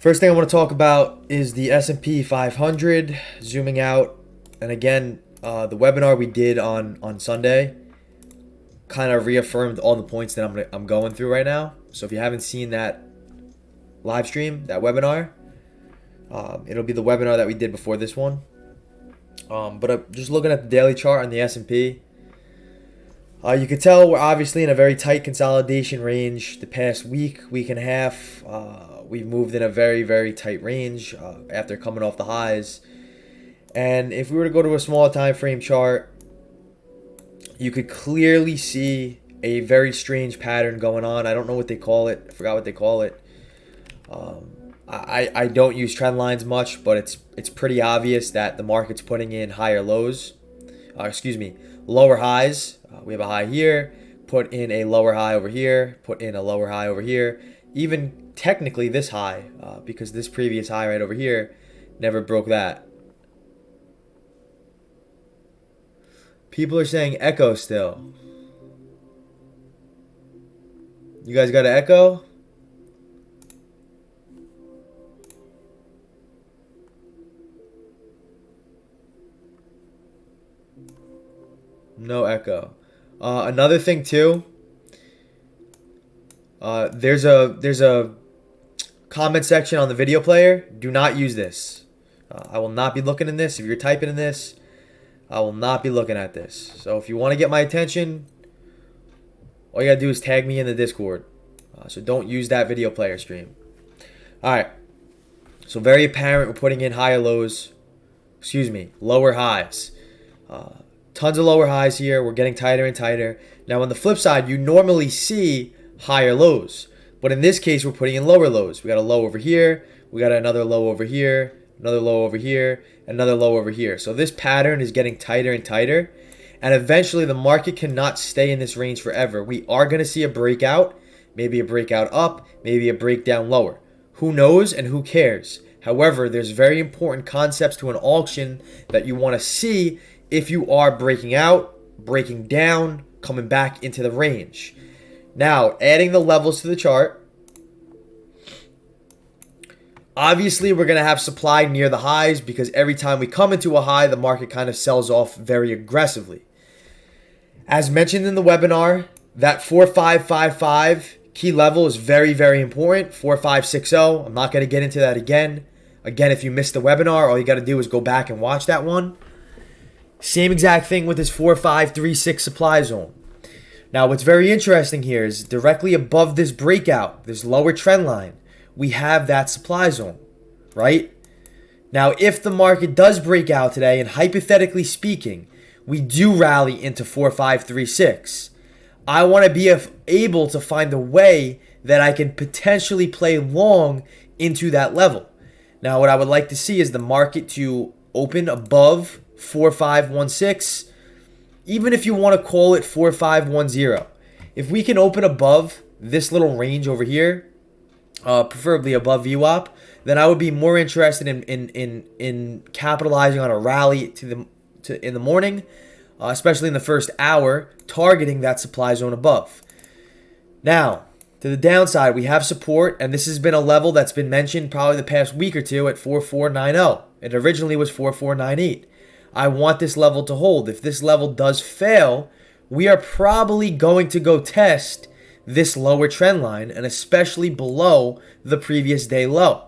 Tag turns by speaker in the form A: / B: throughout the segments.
A: First thing I want to talk about is the S&P 500, zooming out. And again, the webinar we did on Sunday kind of reaffirmed all the points that I'm going through right now. So if you haven't seen that live stream, that webinar, it'll be the webinar that we did before this one. But just looking at the daily chart on the S&P, you can tell we're obviously in a very tight consolidation range. The past week and a half, we've moved in a very, very tight range after coming off the highs. And if we were to go to a small time frame chart, you could clearly see a very strange pattern going on. I don't know what they call it. I forgot what they call it. I don't use trend lines much, but it's pretty obvious that the market's putting in higher lows. Lower highs. We have a high here, put in a lower high over here, put in a lower high over here. Even technically this high, because this previous high right over here never broke that. People are saying echo still. You guys got an echo? No echo. Another thing too. There's a comment section on the video player. Do not use this. I will not be looking in this. If you're typing in this, I will not be looking at this. So if you want to get my attention, all you gotta do is tag me in the Discord. So don't use that video player stream. All right. So very apparent we're putting in higher lows. Lower highs. Tons of lower highs here. We're getting tighter and tighter. Now on the flip side, you normally see higher lows. But in this case, we're putting in lower lows. We got a low over here. We got another low over here. Another low over here. Another low over here. So this pattern is getting tighter and tighter. And eventually the market cannot stay in this range forever. We are going to see a breakout. Maybe a breakout up. Maybe a breakdown lower. Who knows and who cares? However, there's very important concepts to an auction that you want to see if you are breaking out, breaking down, coming back into the range. Now, adding the levels to the chart. Obviously, we're going to have supply near the highs because every time we come into a high, the market kind of sells off very aggressively. As mentioned in the webinar, that 4555 key level is very, very important. 4560. I'm not going to get into that again. Again, if you missed the webinar, all you got to do is go back and watch that one. Same exact thing with this 4536 supply zone. Now, what's very interesting here is directly above this breakout, this lower trend line, we have that supply zone, right? Now, if the market does break out today, and hypothetically speaking, we do rally into 4536, I want to be able to find a way that I can potentially play long into that level. Now, what I would like to see is the market to open above 4516, even if you want to call it 4510. If we can open above this little range over here, preferably above VWAP, then I would be more interested in capitalizing on a rally in the morning, especially in the first hour, targeting that supply zone above. Now, to the downside, we have support, and this has been a level that's been mentioned probably the past week or two at 4490. It originally was 4498. I want this level to hold. If this level does fail, we are probably going to go test this lower trend line, and especially below the previous day low.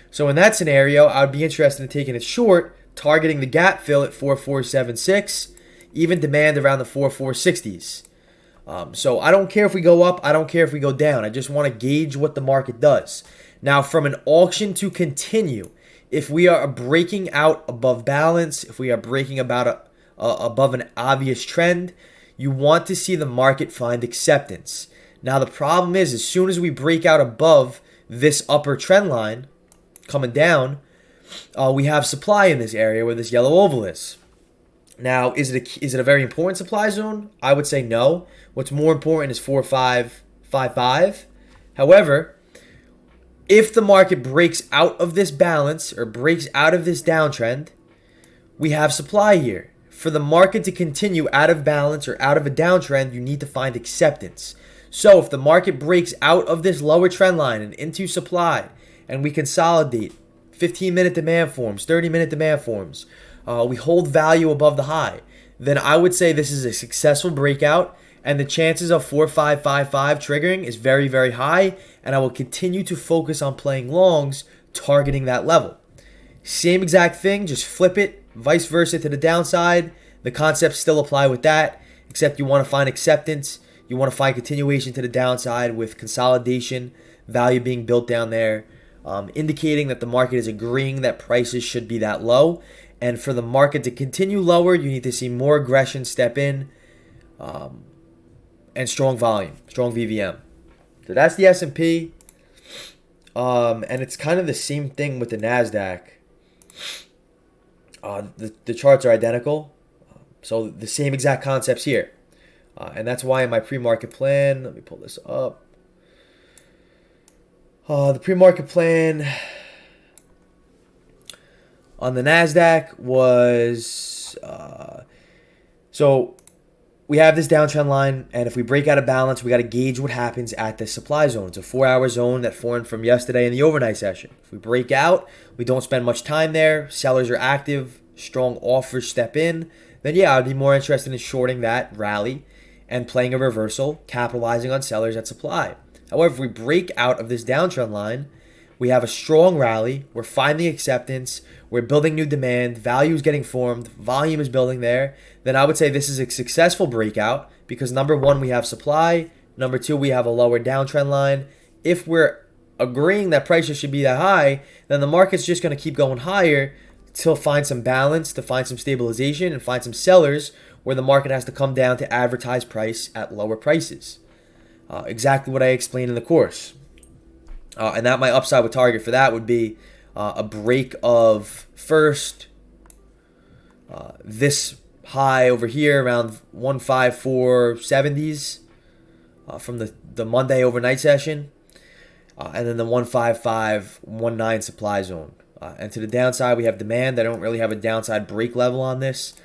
A: So in that scenario, I would be interested in taking it short, targeting the gap fill at 4476, even demand around the 4460s. So I don't care if we go up, I don't care if we go down. I just want to gauge what the market does. Now, from an auction to continue, if we are breaking out above balance, if we are breaking above an obvious trend, you want to see the market find acceptance. Now, the problem is, as soon as we break out above this upper trend line, coming down, we have supply in this area where this yellow oval is. Now, is it a very important supply zone? I would say no. What's more important is 4555. However, if the market breaks out of this balance or breaks out of this downtrend, we have supply here. For the market to continue out of balance or out of a downtrend, you need to find acceptance. So if the market breaks out of this lower trend line and into supply, and we consolidate 15-minute demand forms, 30-minute demand forms, we hold value above the high, then I would say this is a successful breakout, and the chances of 4555 triggering is very, very high, and I will continue to focus on playing longs targeting that level. Same exact thing, just flip it, vice versa to the downside. The concepts still apply with that, except you want to find acceptance. You want to find continuation to the downside with consolidation, value being built down there, indicating that the market is agreeing that prices should be that low. And for the market to continue lower, you need to see more aggression step in, and strong volume, strong VVM. So that's the S&P. And it's kind of the same thing with the NASDAQ. The charts are identical. So the same exact concepts here. And that's why in my pre-market plan, let me pull this up. The pre-market plan on the NASDAQ was, so we have this downtrend line, and if we break out of balance, we got to gauge what happens at the supply zone. It's a 4-hour zone that formed from yesterday in the overnight session. If we break out, we don't spend much time there, sellers are active, strong offers step in, then yeah, I'd be more interested in shorting that rally and playing a reversal, capitalizing on sellers at supply. However, if we break out of this downtrend line, we have a strong rally, we're finding acceptance, we're building new demand, value is getting formed, volume is building there, then I would say this is a successful breakout because number one, we have supply, number two, we have a lower downtrend line. If we're agreeing that prices should be that high, then the market's just going to keep going higher to find some balance, to find some stabilization, and find some sellers where the market has to come down to advertise price at lower prices. Exactly what I explained in the course. And that my upside with target for that would be a break of first this high over here around 154.70s from the Monday overnight session, and then the 155.19 supply zone. And to the downside, we have demand. I don't really have a downside break level on this,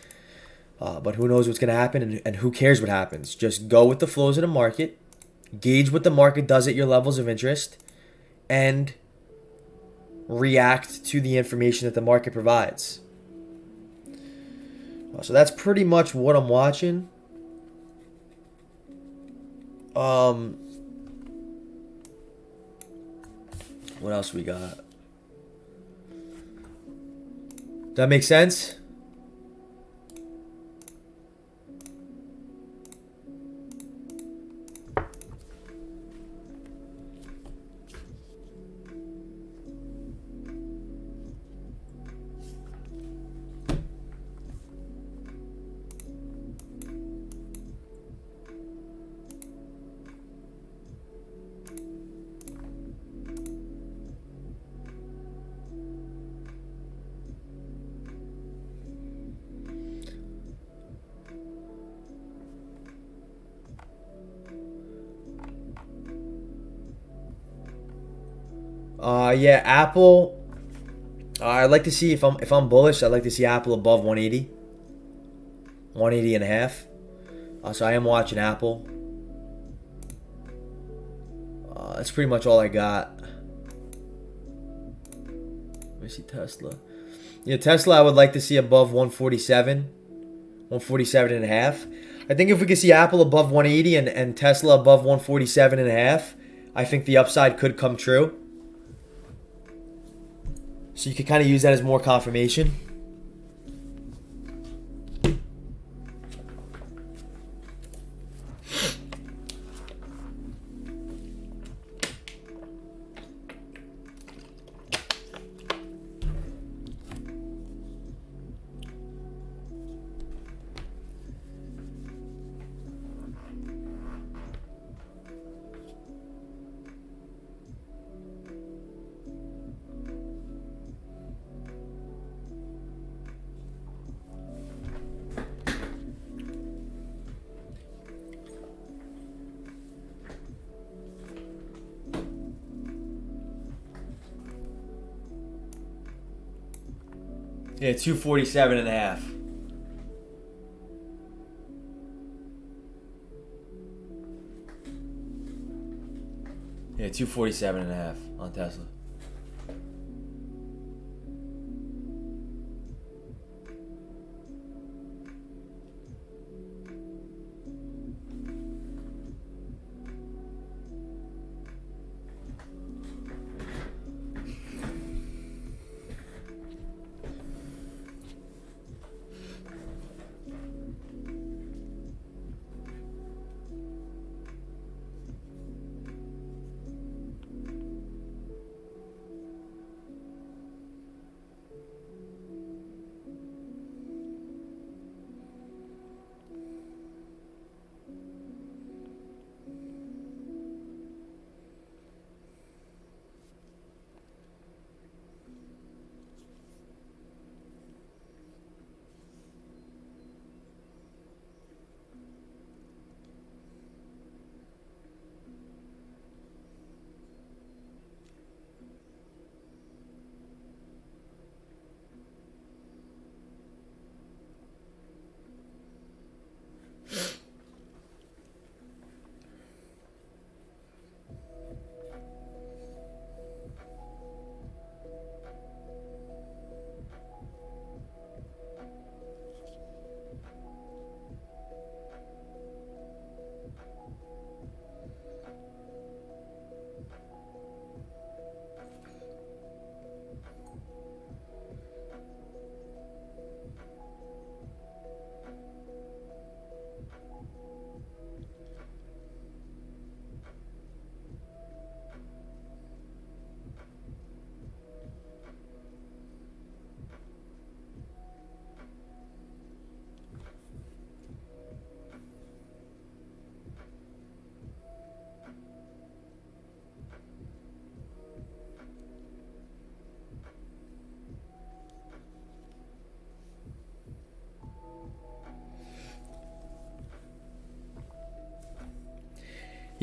A: but who knows what's going to happen, and who cares what happens. Just go with the flows of the market, gauge what the market does at your levels of interest, and react to the information that the market provides. So that's pretty much what I'm watching. What else we got? Does that make sense? Yeah, Apple. I'd like to see if I'm bullish. I'd like to see Apple above 180, 180 and a half. So I am watching Apple. That's pretty much all I got. Let me see Tesla. Yeah, Tesla I would like to see above 147, 147 and a half. I think if we could see Apple above 180 and Tesla above 147 and a half, I think the upside could come true. So you can kind of use that as more confirmation. Yeah, 247 and a half. Yeah, 247 and a half on Tesla.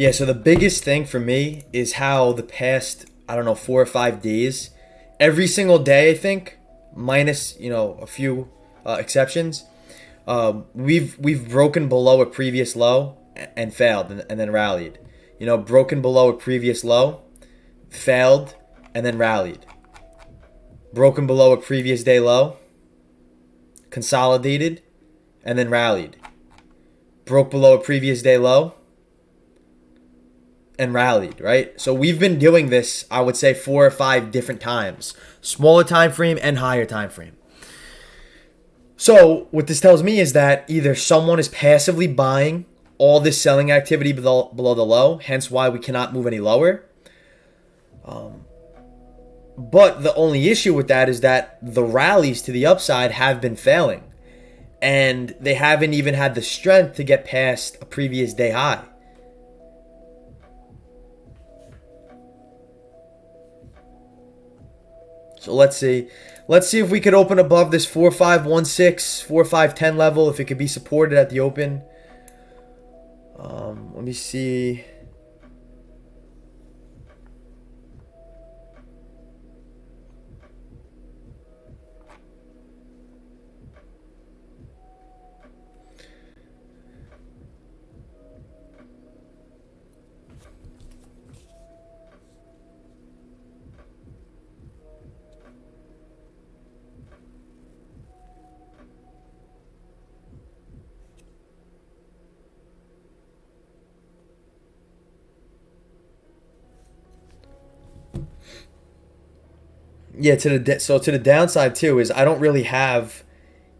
A: Yeah, so the biggest thing for me is how the past, I don't know, 4 or 5 days, every single day, I think, minus, a few exceptions, we've broken below a previous low and failed and then rallied. Broken below a previous low, failed, and then rallied. Broken below a previous day low, consolidated, and then rallied. Broke below a previous day low, and rallied, right? So we've been doing this, I would say, 4 or 5 different times, smaller time frame and higher time frame. So what this tells me is that either someone is passively buying all this selling activity below the low, hence why we cannot move any lower. But the only issue with that is that the rallies to the upside have been failing, and they haven't even had the strength to get past a previous day high. So let's see. Let's see if we could open above this 4516, 4510 level, if it could be supported at the open. Let me see. Yeah, to the downside too is I don't really have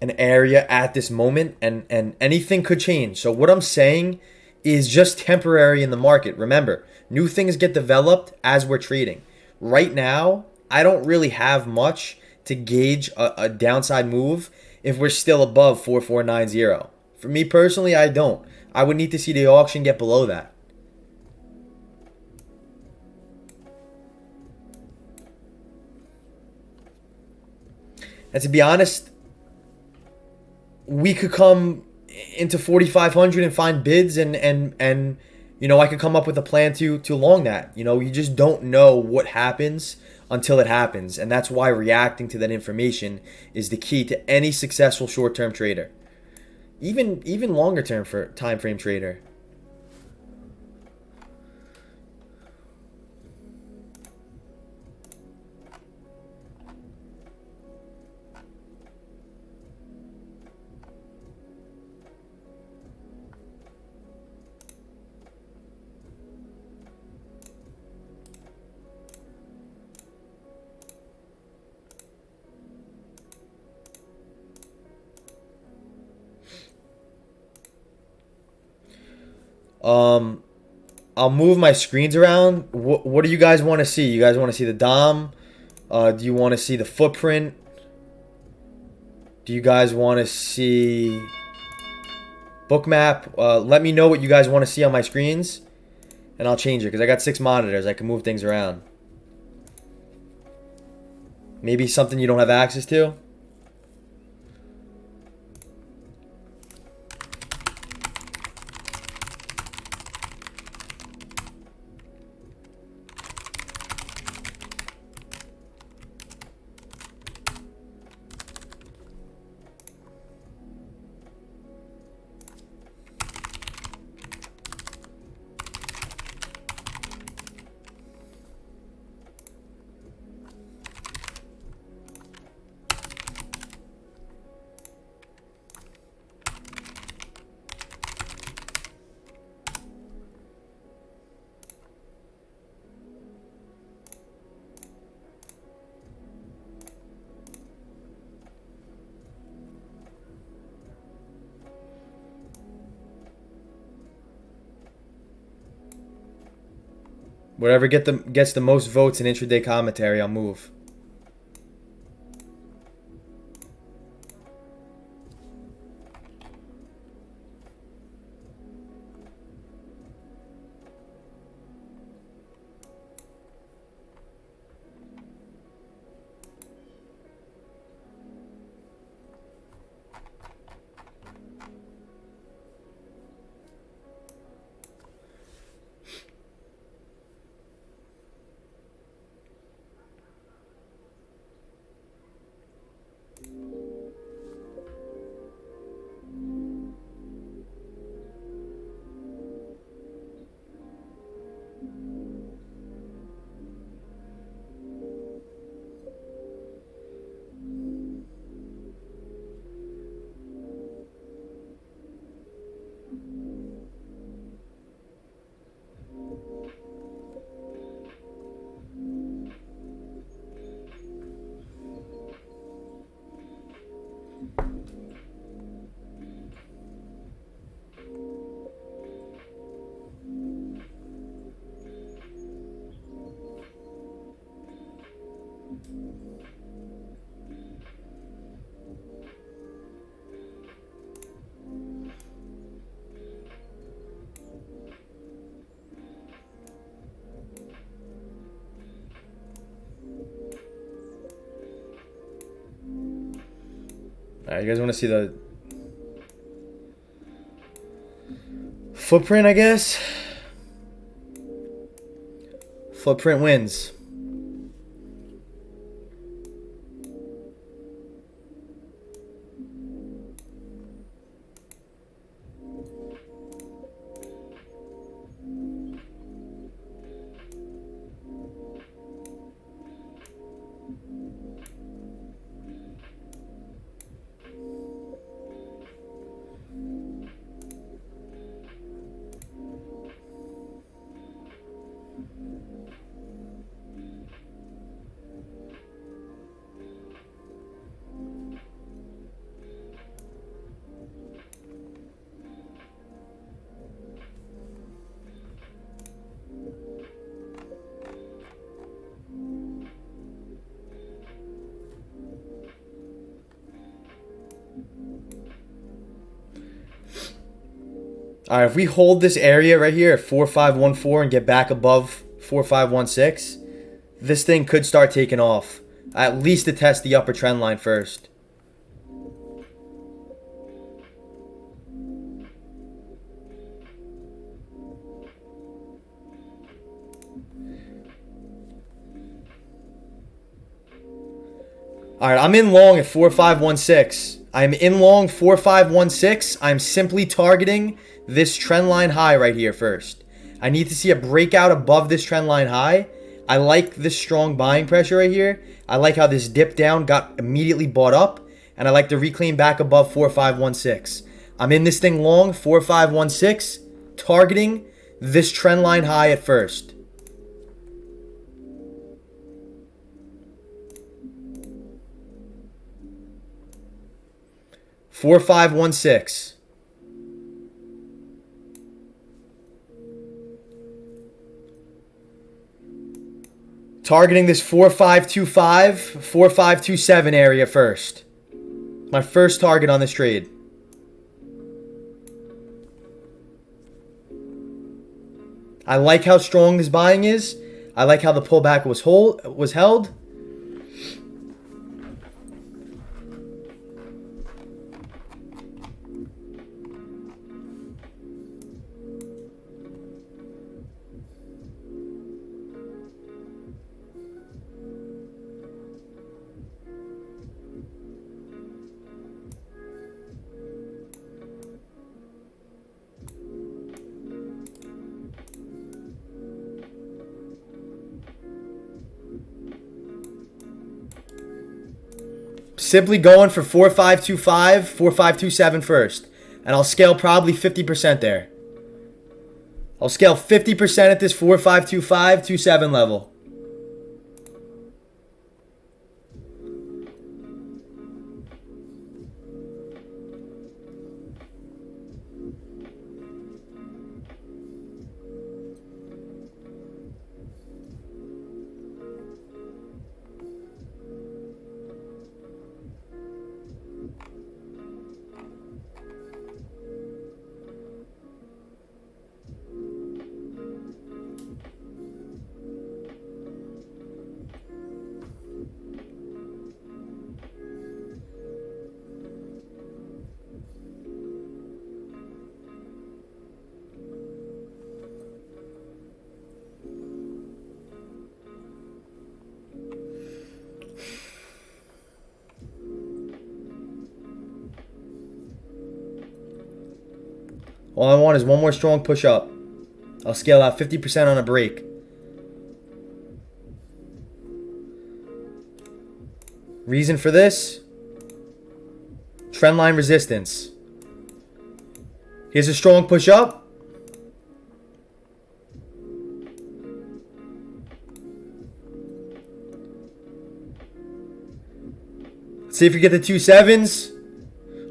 A: an area at this moment, and anything could change. So what I'm saying is just temporary in the market. Remember, new things get developed as we're trading. Right now, I don't really have much to gauge a downside move if we're still above 4490. For me personally, I don't. I would need to see the auction get below that. And to be honest, we could come into 4500 and find bids, and I could come up with a plan to long that. You just don't know what happens until it happens, and that's why reacting to that information is the key to any successful short-term trader, even longer term for time frame trader. Um, I'll move my screens around. What do you guys want to see? You guys want to see the DOM? Do you want to see the footprint? Do you guys want to see bookmap? Let me know what you guys want to see on my screens, and I'll change it because I got 6 monitors. I can move things around. Maybe something you don't have access to? Whatever gets the most votes in intraday commentary, I'll move. All right, you guys want to see the footprint, I guess? Footprint wins. All right, if we hold this area right here at 4514 and get back above 4516, this thing could start taking off. At least to test the upper trend line first. All right, I'm in long at 4516. I'm in long 4516. I'm simply targeting this trend line high right here first. I need to see a breakout above this trend line high. I like this strong buying pressure right here. I like how this dip down got immediately bought up. And I like to reclaim back above 4516. I'm in this thing long 4516, targeting this trend line high at first. Four, 5, 1, 6. Targeting this 4525, 4527 area first. My first target on this trade. I like how strong this buying is. I like how the pullback was held. Simply going for 4525, 4527 first. And I'll scale probably 50% there. I'll scale 50% at this 4525, 27 level. All I want is one more strong push up. I'll scale out 50% on a break. Reason for this? Trendline resistance. Here's a strong push up. Let's see if we get the 2 sevens.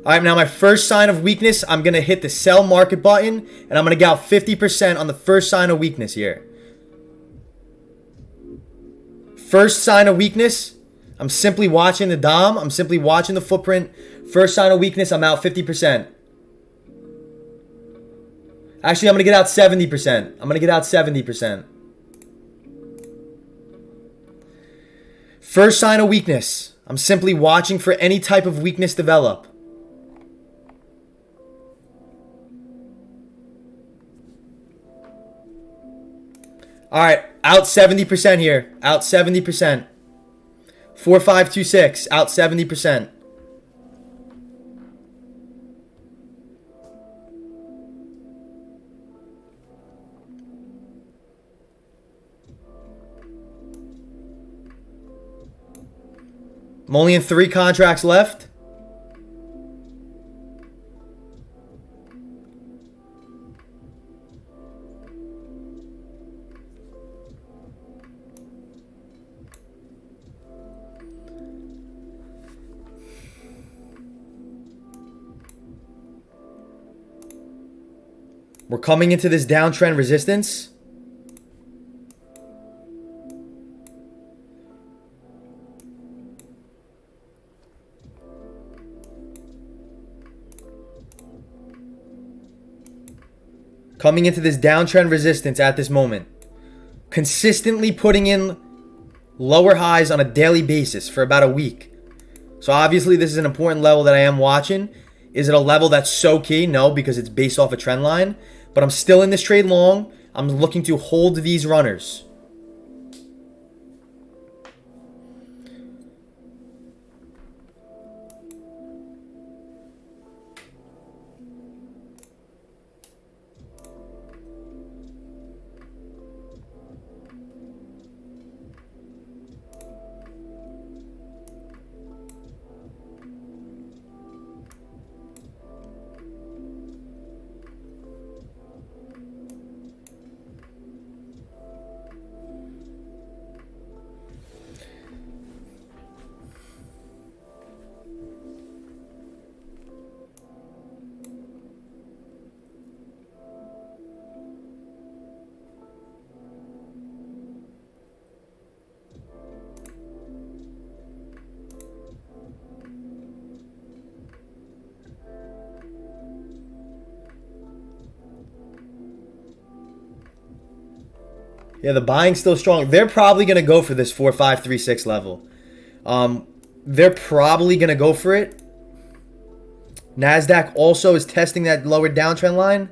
A: All right, now my first sign of weakness, I'm going to hit the sell market button, and I'm going to get out 50% on the first sign of weakness here. First sign of weakness, I'm simply watching the DOM. I'm simply watching the footprint. First sign of weakness, I'm out 50%. Actually, I'm going to get out 70%. I'm going to get out 70%. First sign of weakness. I'm simply watching for any type of weakness develop. All right, out 70% here. Out 70%. 4526, out 70%. I'm only in 3 contracts left. We're coming into this downtrend resistance. Coming into this downtrend resistance at this moment. Consistently putting in lower highs on a daily basis for about a week. So obviously this is an important level that I am watching. Is it a level that's so key? No, because it's based off a trend line. But I'm still in this trade long. I'm looking to hold these runners. Yeah, the buying's still strong. They're probably going to go for this 4536 level. They're probably going to go for it. NASDAQ also is testing that lower downtrend line.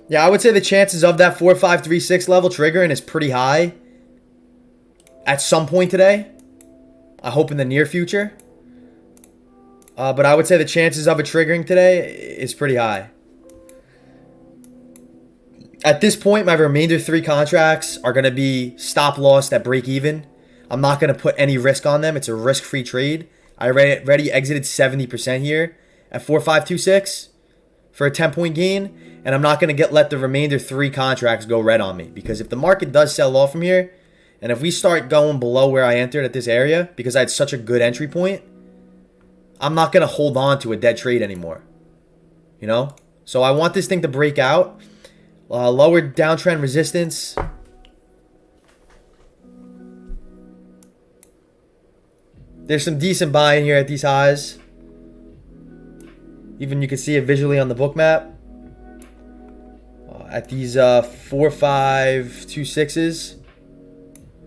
A: Yeah, I would say the chances of that 4536 level triggering is pretty high at some point today. I hope in the near future. But I would say the chances of it triggering today is pretty high. At this point, my remainder 3 contracts are going to be stop loss at break even. I'm not going to put any risk on them. It's a risk-free trade. I already exited 70% here at 4526 for a 10-point gain. And I'm not going to let the remainder 3 contracts go red on me. Because if the market does sell off from here, and if we start going below where I entered at this area, because I had such a good entry point, I'm not going to hold on to a dead trade anymore. You know? So I want this thing to break out. Lower downtrend resistance. There's some decent buying here at these highs. Even you can see it visually on the book map. At these 4, 5, 2, 6s.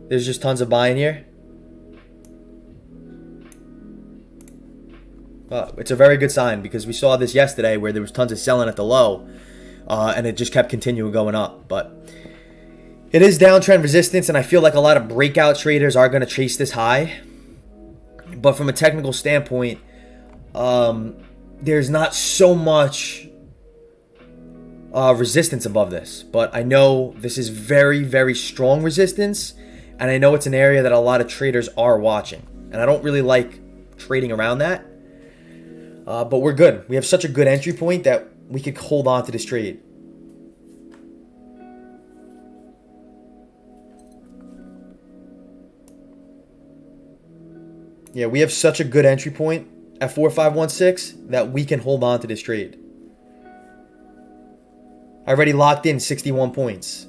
A: There's just tons of buying here. It's a very good sign because we saw this yesterday where there was tons of selling at the low. And it just kept continuing going up. But it is downtrend resistance, and I feel like a lot of breakout traders are going to chase this high. But from a technical standpoint, there's not so much resistance above this. But I know this is very, very strong resistance, and I know it's an area that a lot of traders are watching. And I don't really like trading around that. But we're good. We have such a good entry point that we could hold on to this trade. Yeah, we have such a good entry point at 4516 that we can hold on to this trade. I already locked in 61 points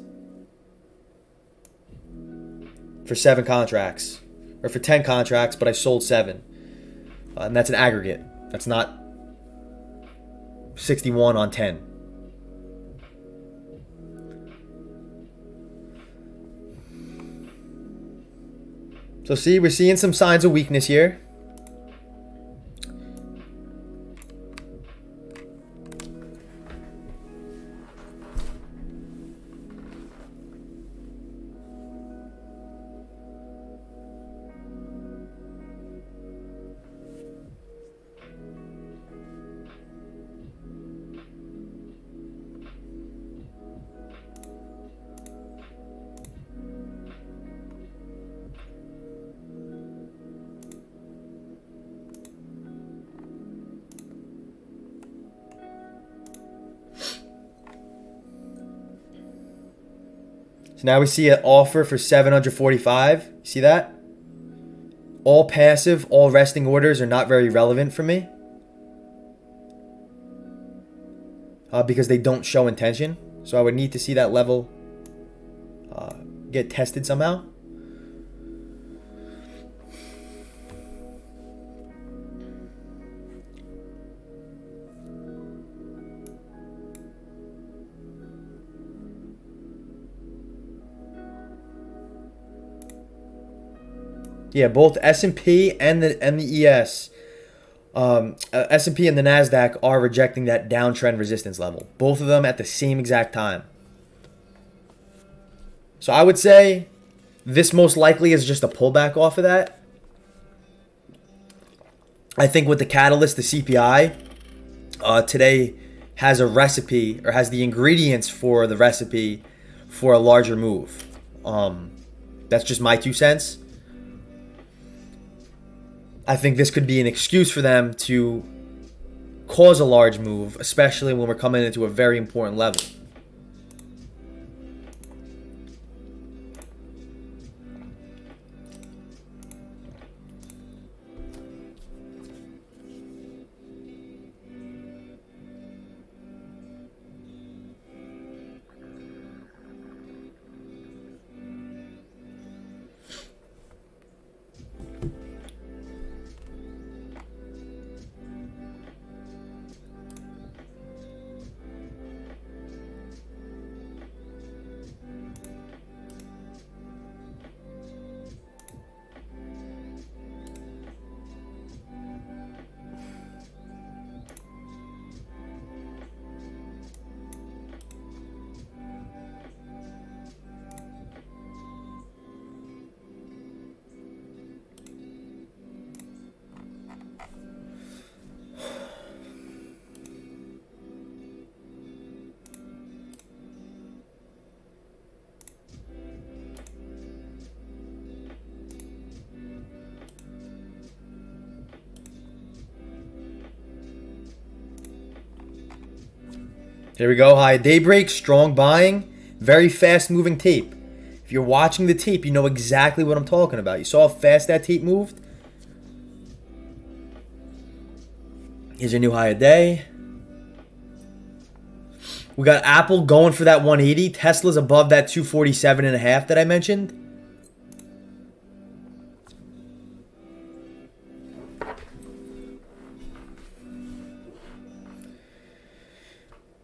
A: for 7 contracts. or for 10 contracts, but I sold 7. And that's an aggregate. That's not 61 on 10. So see, we're seeing some signs of weakness here. So now we see an offer for 745. See that? All passive, all resting orders are not very relevant for me. Because they don't show intention. So I would need to see that level get tested somehow. Yeah, both S&P and the ES, S&P and the Nasdaq are rejecting that downtrend resistance level. Both of them at the same exact time. So I would say this most likely is just a pullback off of that. I think with the catalyst, the CPI, today has a recipe or has the ingredients for the recipe for a larger move. That's just my 2 cents. I think this could be an excuse for them to cause a large move, especially when we're coming into a very important level. Here we go. High daybreak, strong buying, very fast moving tape. If you're watching the tape, you know exactly what I'm talking about. You saw how fast that tape moved? Here's your new high a day. We got Apple going for that 180. Tesla's above that 247.5 that I mentioned.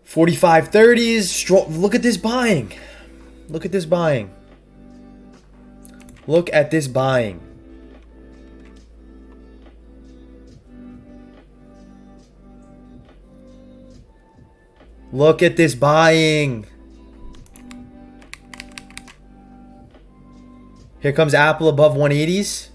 A: $45.30s. Look at this buying. Look at this buying. Look at this buying. Look at this buying. Here comes Apple above 180s.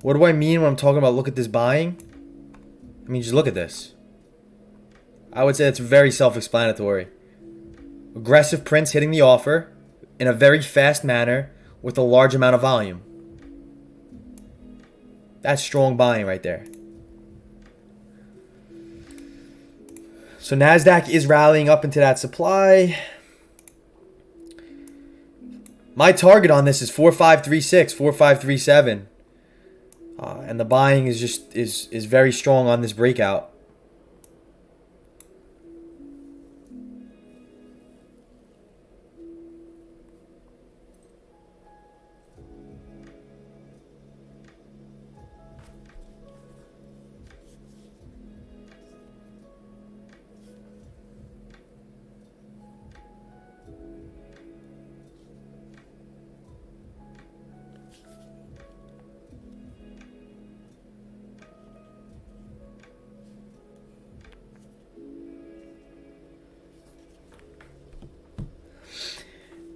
A: What do I mean when I'm talking about look at this buying? I mean, just look at this. I would say it's very self-explanatory. Aggressive prints hitting the offer in a very fast manner with a large amount of volume. That's strong buying right there. So NASDAQ is rallying up into that supply. My target on this is 4536, 4537. And the buying is very strong on this breakout.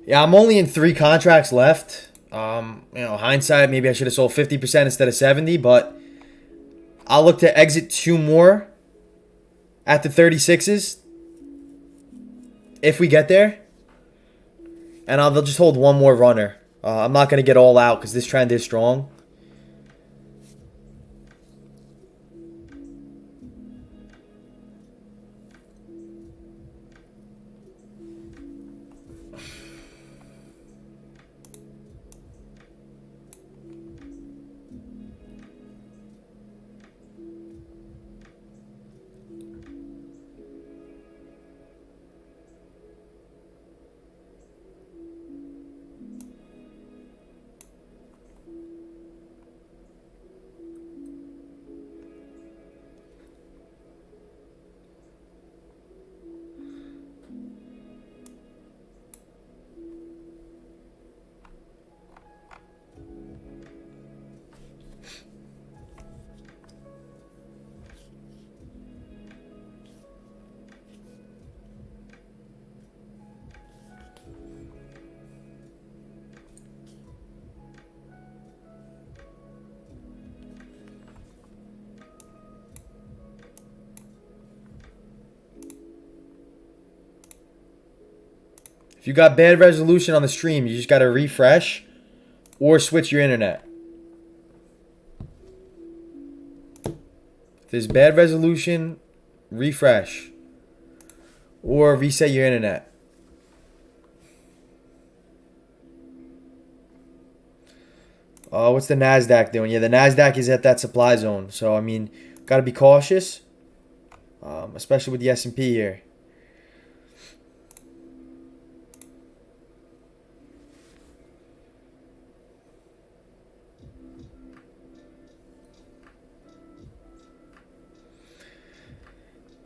A: Yeah, I'm only in 3 contracts left. Hindsight, maybe I should have sold 50% instead of 70, but I'll look to exit 2 more at the 36s if we get there. And they'll just hold 1 more runner. I'm not going to get all out because this trend is strong. If you got bad resolution on the stream, you just got to refresh or switch your internet. If there's bad resolution, refresh or reset your internet. What's the NASDAQ doing? Yeah, the NASDAQ is at that supply zone. So, I mean, got to be cautious, especially with the S&P here.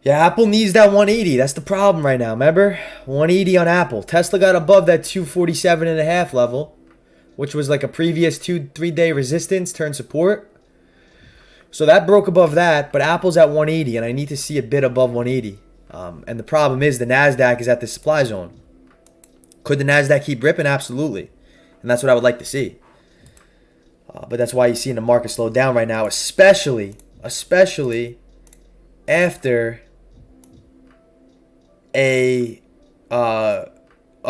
A: Yeah, Apple needs that 180. That's the problem right now. Remember? 180 on Apple. Tesla got above that 247.5 level, which was like a previous 2-3 day resistance turn support. So that broke above that, but Apple's at 180, and I need to see a bit above 180. And the problem is the NASDAQ is at the supply zone. Could the NASDAQ keep ripping? Absolutely. And that's what I would like to see. But that's why you're seeing the market slow down right now, especially after a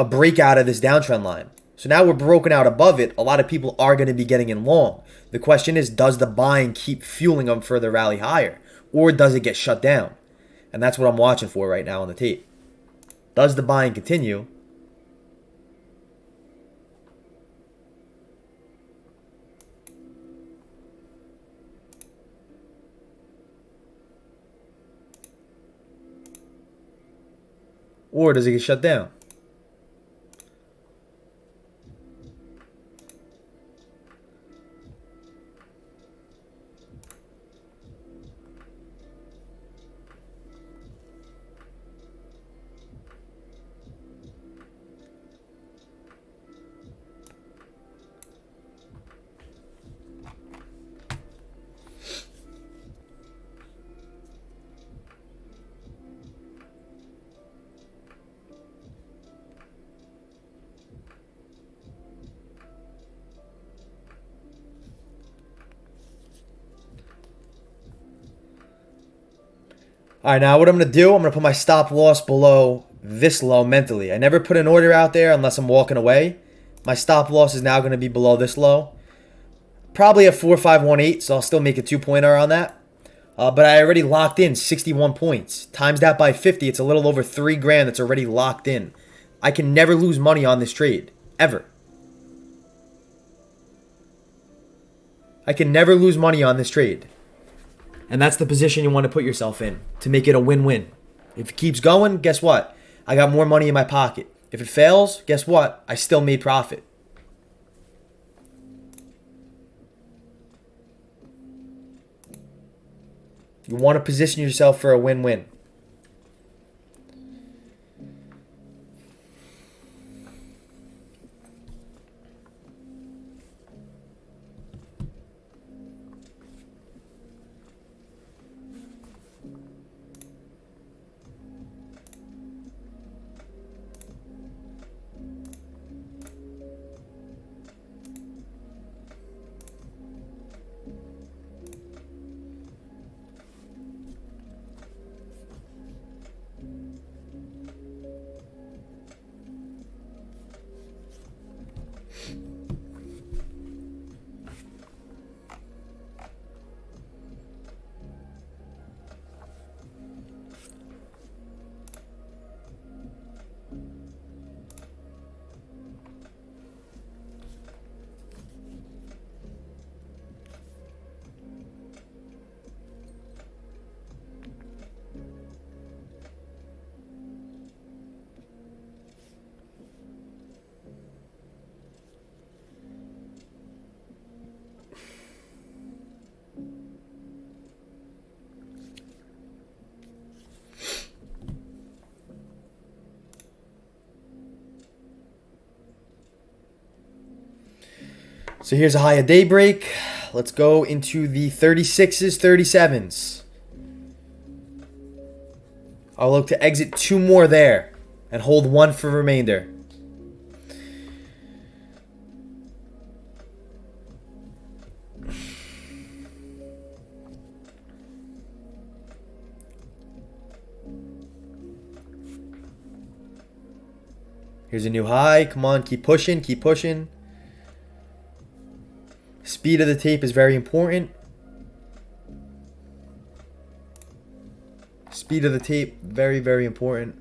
A: breakout of this downtrend line. So now we're broken out above it. A lot of people are going to be getting in long. The question is, does the buying keep fueling them for the rally higher? Or does it get shut down? And that's what I'm watching for right now on the tape. Does the buying continue? Or does it get shut down? All right, now what I'm going to do, I'm going to put my stop loss below this low mentally. I never put an order out there unless I'm walking away. My stop loss is now going to be below this low. Probably at 4518, so I'll still make a 2-pointer on that. But I already locked in 61 points. Times that by 50, it's a little over 3 grand that's already locked in. I can never lose money on this trade. Ever. I can never lose money on this trade. And that's the position you want to put yourself in to make it a win-win. If it keeps going, guess what? I got more money in my pocket. If it fails, guess what? I still made profit. You want to position yourself for a win-win. So here's a high of daybreak. Let's go into the 36s, 37s. I'll look to exit 2 more there and hold 1 for remainder. Here's a new high. Come on, keep pushing, keep pushing. Speed of the tape is very important. Speed of the tape, very, very important.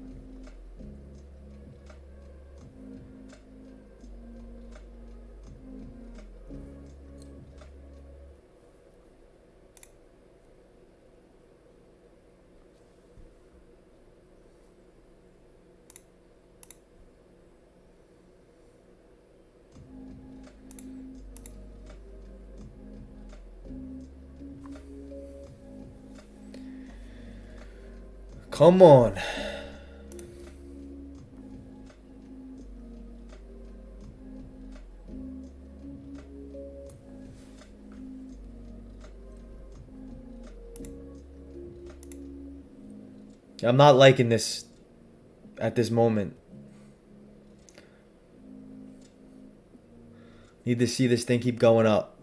A: Come on. I'm not liking this at this moment. Need to see this thing keep going up.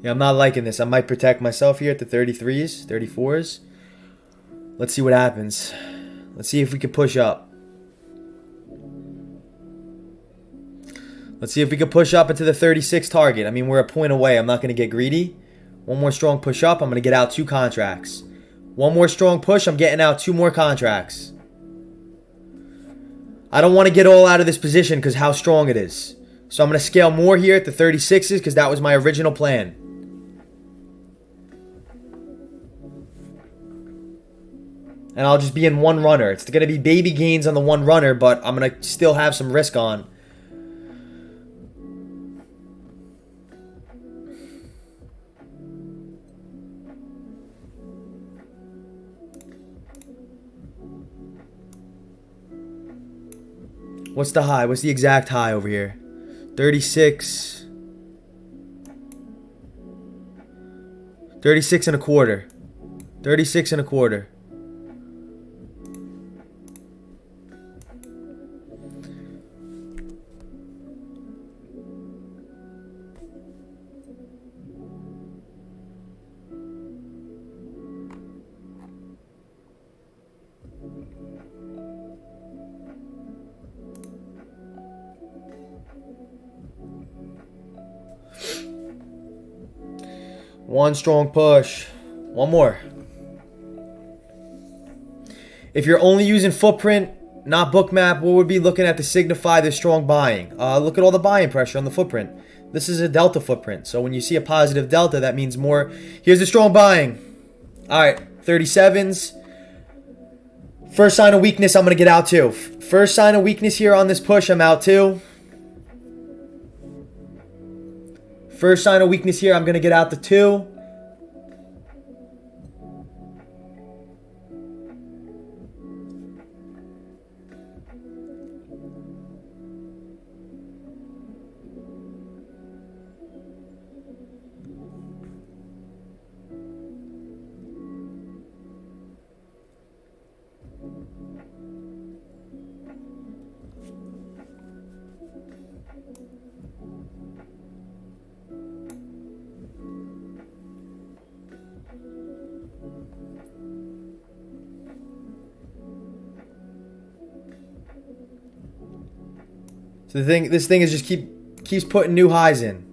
A: Yeah, I'm not liking this. I might protect myself here at the 33s, 34s. Let's see what happens. Let's see if we can push up. Let's see if we can push up into the 36 target. I mean, we're a point away. I'm not going to get greedy. One more strong push up. I'm going to get out 2 contracts. One more strong push. I'm getting out 2 more contracts. I don't want to get all out of this position because how strong it is. So I'm going to scale more here at the 36s because that was my original plan. And I'll just be in one runner. It's going to be baby gains on the one runner, but I'm going to still have some risk on. What's the high? What's the exact high over here? 36. 36 and a quarter. 36 and a quarter. One strong push. One more. If you're only using footprint, not bookmap, what would be looking at to signify the strong buying? Look at all the buying pressure on the footprint. This is a delta footprint. So when you see a positive delta, that means more. Here's the strong buying. All right, 37s. First sign of weakness, I'm going to get out too. First sign of weakness here on this push, I'm out too. First sign of weakness here, I'm going to get out the 2. So this thing is just keeps putting new highs in.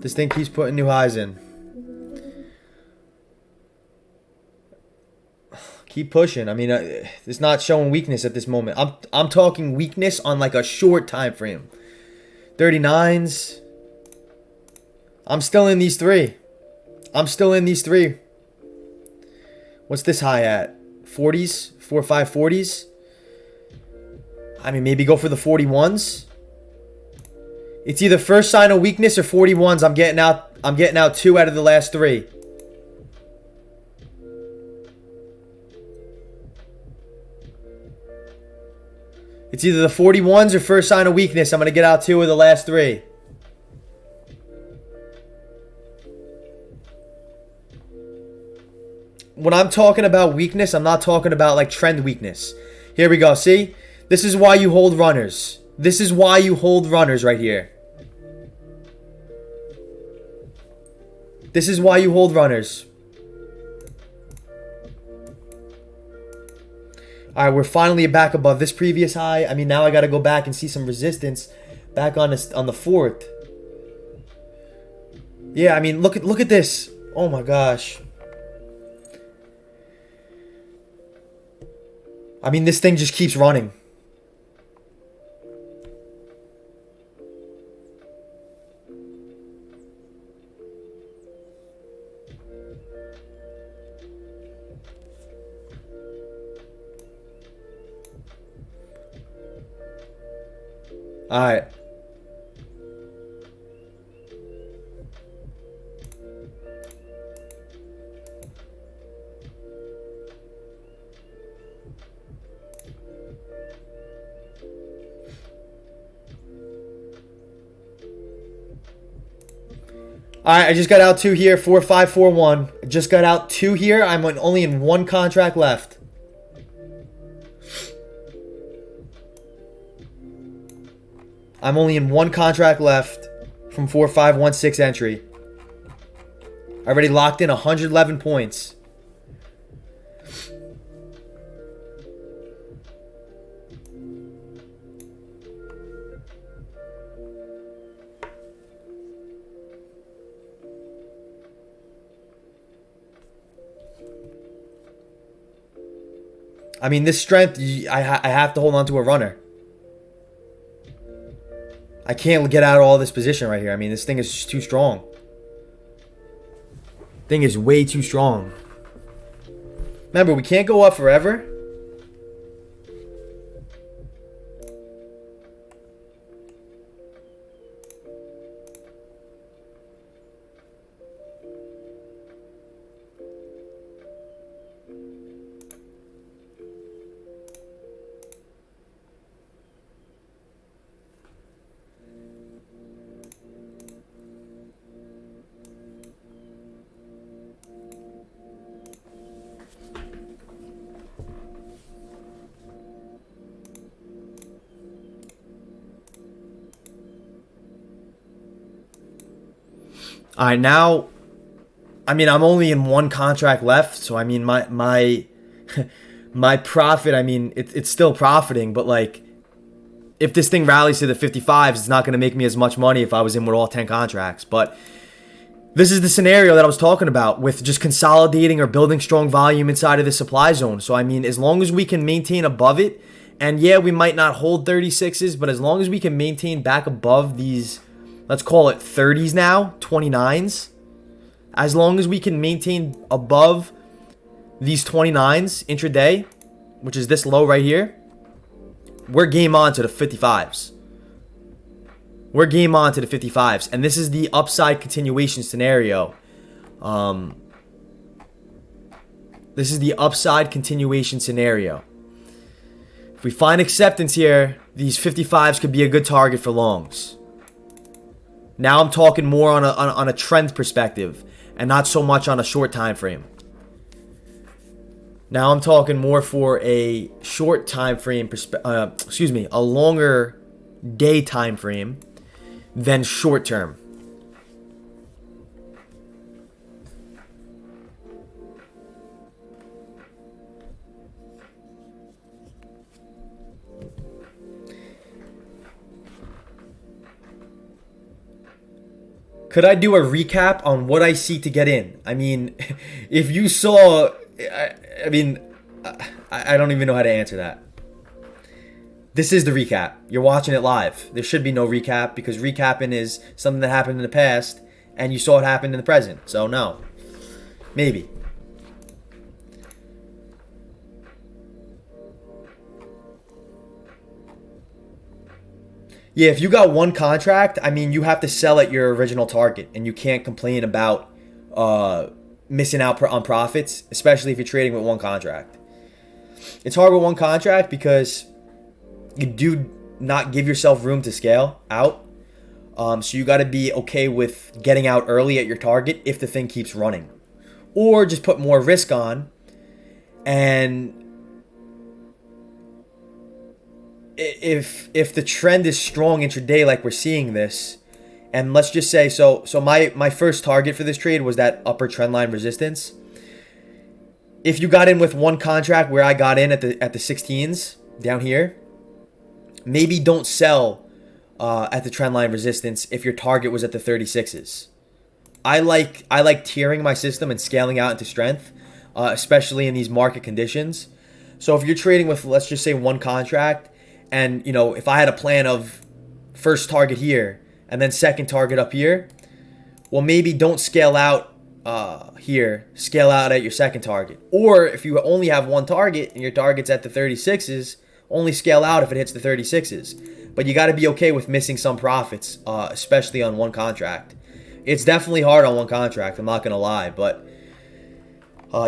A: This thing keeps putting new highs in. Keep pushing. I mean, it's not showing weakness at this moment. I'm talking weakness on like a short time frame. 39s. I'm still in these 3. I'm still in these 3. What's this high at? 40s? 4 or 5 40s? I mean, maybe go for the 41s. It's either first sign of weakness or 41s. I'm getting out 2 out of the last 3. It's either the 41s or first sign of weakness. I'm going to get out 2 of the last 3. When I'm talking about weakness, I'm not talking about like trend weakness. Here we go. See? This is why you hold runners. This is why you hold runners right here. This is why you hold runners. All right, we're finally back above this previous high. I mean, now I got to go back and see some resistance back on the 4th. Yeah, I mean, look at this. Oh my gosh. I mean, this thing just keeps running. All right. Alright, I just got out 2 here, 4, 5, 4, 1. I just got out 2 here. I'm only in 1 contract left. I'm only in 1 contract left from 4, 5, 1, 6 entry. I already locked in 111 points. I mean, this strength, I have to hold on to a runner. I can't get out of all this position right here. I mean, this thing is just too strong. Thing is way too strong. Remember, we can't go up forever. All right, now, I mean, I'm only in 1 contract left, so I mean, my my profit, I mean, it's still profiting, but like, if this thing rallies to the 55s, it's not going to make me as much money if I was in with all 10 contracts. But this is the scenario that I was talking about with just consolidating or building strong volume inside of the supply zone. So, I mean, as long as we can maintain above it, and yeah, we might not hold 36s, but as long as we can maintain back above these, let's call it 30s now, 29s, as long as we can maintain above these 29s intraday, which is this low right here, we're game on to the 55s. We're game on to the 55s. And this is the upside continuation scenario. This is the upside continuation scenario. If we find acceptance here, these 55s could be a good target for longs. Now I'm talking more on a trend perspective and not so much on a short time frame. Now I'm talking more for a short time frame, a longer day time frame than short term. Could I do a recap on what I see to get in? I mean, if you saw, I mean, I don't even know how to answer that. This is the recap. You're watching it live. There should be no recap because recapping is something that happened in the past and you saw it happen in the present. So no, maybe. Yeah, if you got one contract, I mean, you have to sell at your original target and you can't complain about missing out on profits, especially if you're trading with one contract. It's hard with one contract because you do not give yourself room to scale out. So you got to be okay with getting out early at your target if the thing keeps running. Or just put more risk on. And if the trend is strong intraday like we're seeing this, and let's just say, so my first target for this trade was that upper trend line resistance. If you got in with one contract where I got in at the 16s down here, maybe don't sell at the trend line resistance if your target was at the 36s. I like tiering my system and scaling out into strength, especially in these market conditions. So if you're trading with, let's just say, one contract, and if I had a plan of first target here and then second target up here, well, maybe don't scale out here, scale out at your second target. Or if you only have one target and your target's at the 36s, only scale out if it hits the 36s. But you got to be okay with missing some profits, especially on one contract. It's definitely hard on one contract, I'm not going to lie, but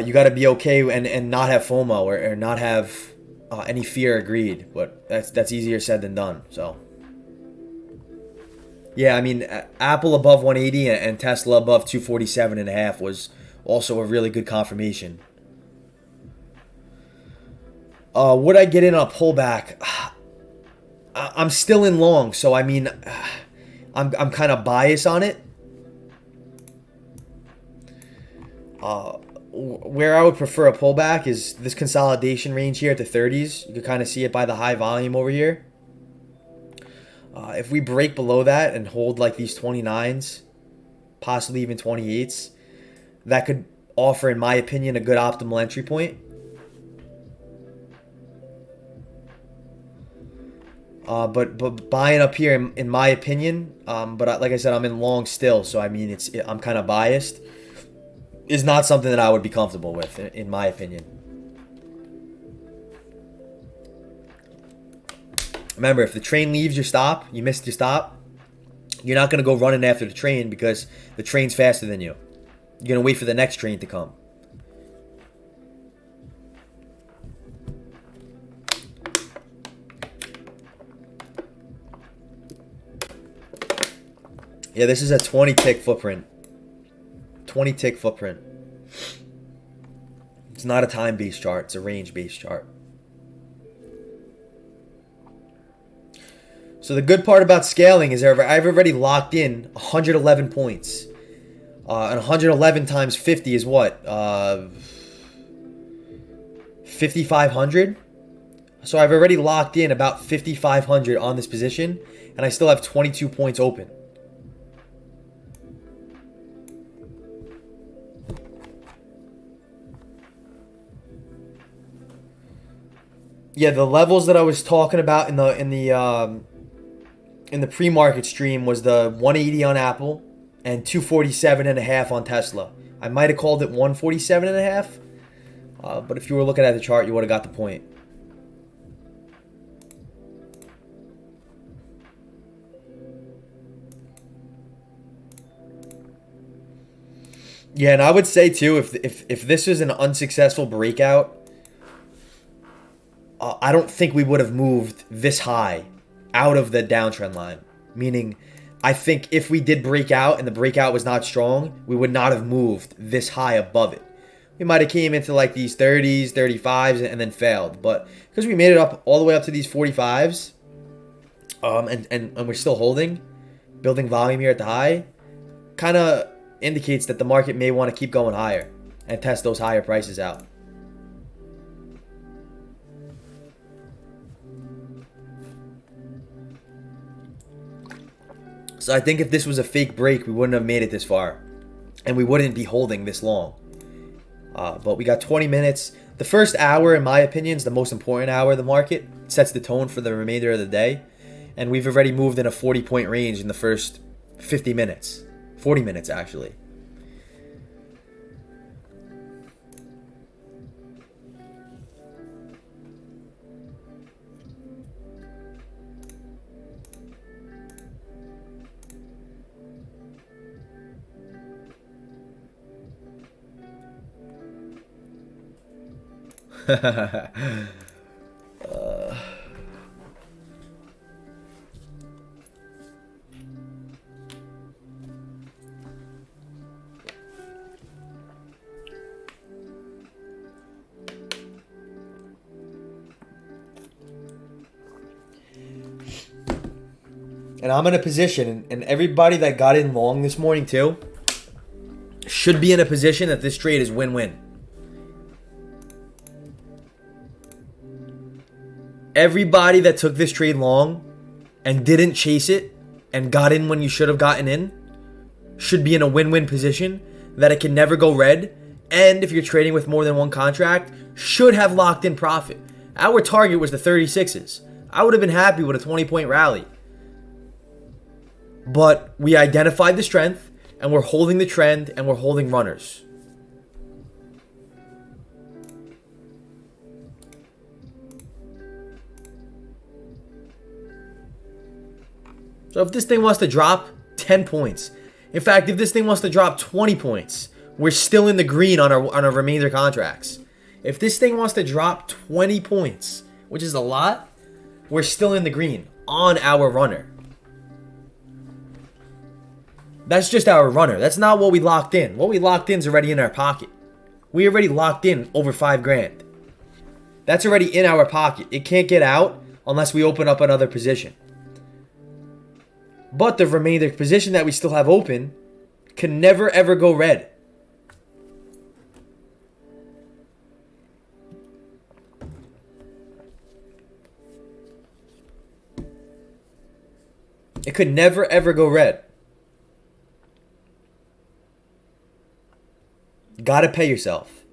A: you got to be okay and not have FOMO or not have any fear or greed. But that's easier said than done. So yeah, I mean, Apple above 180 and Tesla above 247.5 was also a really good confirmation. Would I get in a pullback? I'm still in long, so I mean, I'm kind of biased on it. Where I would prefer a pullback is this consolidation range here at the 30s. You can kind of see it by the high volume over here. If we break below that and hold like these 29s, possibly even 28s, that could offer, in my opinion, a good optimal entry point. But buying up here, in my opinion, but like I said, I'm in long still, so I mean, I'm kind of biased, is not something that I would be comfortable with, in my opinion. Remember, if the train leaves your stop, you missed your stop, you're not going to go running after the train because the train's faster than you. You're going to wait for the next train to come. Yeah, this is a 20 tick footprint. 20 tick footprint. It's not a time-based chart. It's a range-based chart. So the good part about scaling is I've already locked in 111 points. And 111 times 50 is what? 5,500. So I've already locked in about 5,500 on this position, and I still have 22 points open. Yeah, the levels that I was talking about in the pre-market stream was the 180 on Apple and 247.5 on Tesla. I might have called it 147.5, but if you were looking at the chart, you would have got the point. Yeah, and I would say too, if this was an unsuccessful breakout, I don't think we would have moved this high out of the downtrend line. Meaning, I think if we did break out and the breakout was not strong, we would not have moved this high above it. We might have came into like these 30s, 35s, and then failed. But because we made it up all the way up to these 45s, and we're still holding, building volume here at the high, kind of indicates that the market may want to keep going higher and test those higher prices out. So I think if this was a fake break, we wouldn't have made it this far. And we wouldn't be holding this long. But we got 20 minutes. The first hour, in my opinion, is the most important hour of the market. It sets the tone for the remainder of the day. And we've already moved in a 40-point range in the first 50 minutes. 40 minutes, actually. And I'm in a position, and everybody that got in long this morning too, should be in a position that this trade is win-win. Everybody that took this trade long and didn't chase it and got in when you should have gotten in should be in a win-win position that it can never go red. And if you're trading with more than one contract, should have locked in profit. Our target was the 36s. I would have been happy with a 20-point rally. But we identified the strength, and we're holding the trend, and we're holding runners. So if this thing wants to drop 10 points, in fact, if this thing wants to drop 20 points, we're still in the green on our remainder contracts. If this thing wants to drop 20 points, which is a lot, we're still in the green on our runner. That's just our runner. That's not what we locked in. What we locked in is already in our pocket. We already locked in over $5,000. That's already in our pocket. It can't get out unless we open up another position. But the remainder position that we still have open can never ever go red. It could never ever go red. Gotta pay yourself.